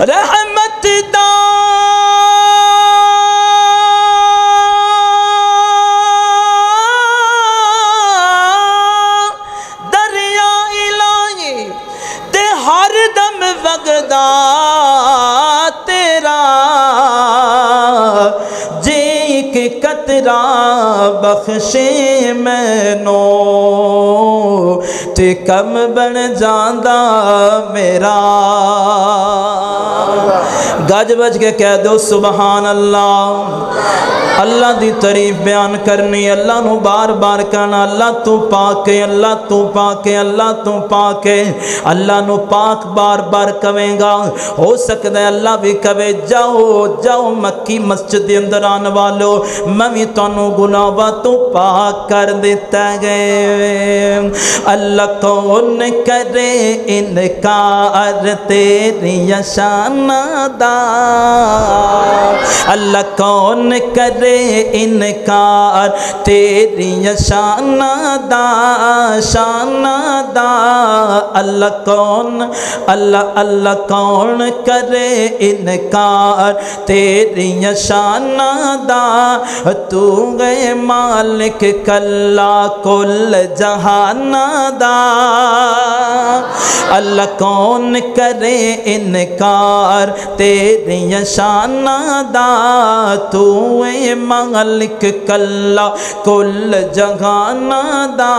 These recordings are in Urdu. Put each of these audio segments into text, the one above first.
رحمت دا دریا الہی تے ہر دم وگدا تیرا جے ایک قطرہ بخشے مینو تے کم بن جاندا میرا گج بج کے کہہ دو سبحان اللہ اللہ دی تعریف بیان کرنی اللہ نو بار بار کہنا اللہ تو پاک ہے اللہ تو پاک ہے اللہ تو پاک ہے اللہ نو پاک بار بار کہیں گا ہو سکتا ہے اللہ بھی کہے جاؤ جاؤ مکی مسجد دے اندر آنے والو میں بھی تانوں گناہاں تو پاک کر دیتا گئے اللہ کون کرے انکار تیری شان دا اللہ کون کرے انکار تیری شان دا اللہ کون اللہ کون کرے انکار تیری شان دا تو گئے مالک کلا کل جہان دا اللہ کون کرے انکار تیری شان دا تو اے مالک کلا کل جہان دا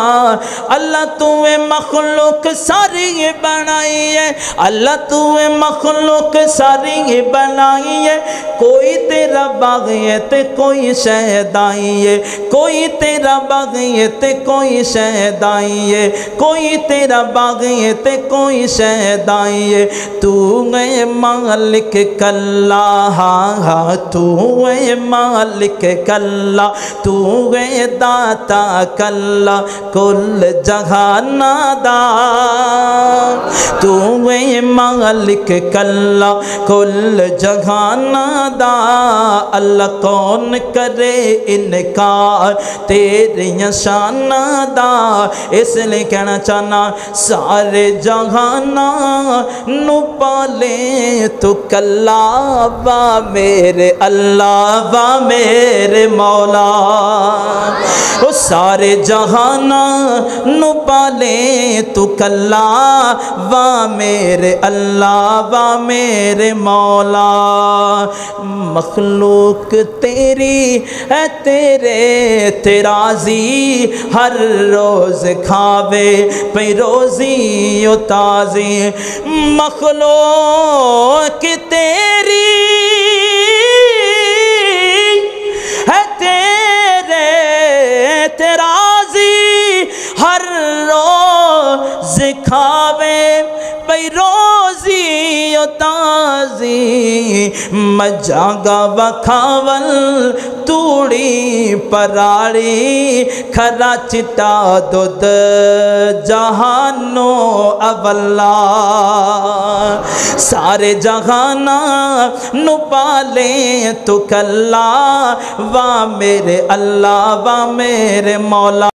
اللہ تو اے مخلوق ساری بنائی ہے اللہ تو اے مخلوق ساری بنائی ہے کوئی تیرا باغ ہے تے کوئی شہد آئی ہے کوئی تیرا باغ ہے تے کوئی شہد آئی ہے کوئی تیرا باغ ہے تے کوئی شہد آئی ہے تو اے مالک کلا ہاں تو اے مالک کلا تو اے داتا کلا کل جہان دا تو اے مالک کلا کل جہان دا اللہ کون کرے انکار تیری شان دا اس لیے کہنا چاہنا سارے جہانا نو پالے تو کلا وا میرے اللہ وا میرے مولا وہ سارے جہانا نو پالے تو کلا وا میرے اللہ وا میرے مولا مخلوق تیری ہے تیرے تیرازی ہر روز کھاوے پہ روزی و تازی مخلوق تیری ہے تیرے تیرازی ہر روز کھاوے پہ روزی و تازی مجاگا وکھاول توڑی پراڑی کھرا چٹا دودھ جہانو اولا سارے جہانا نو پالے تو کلا وا میرے اللہ وا میرے مولا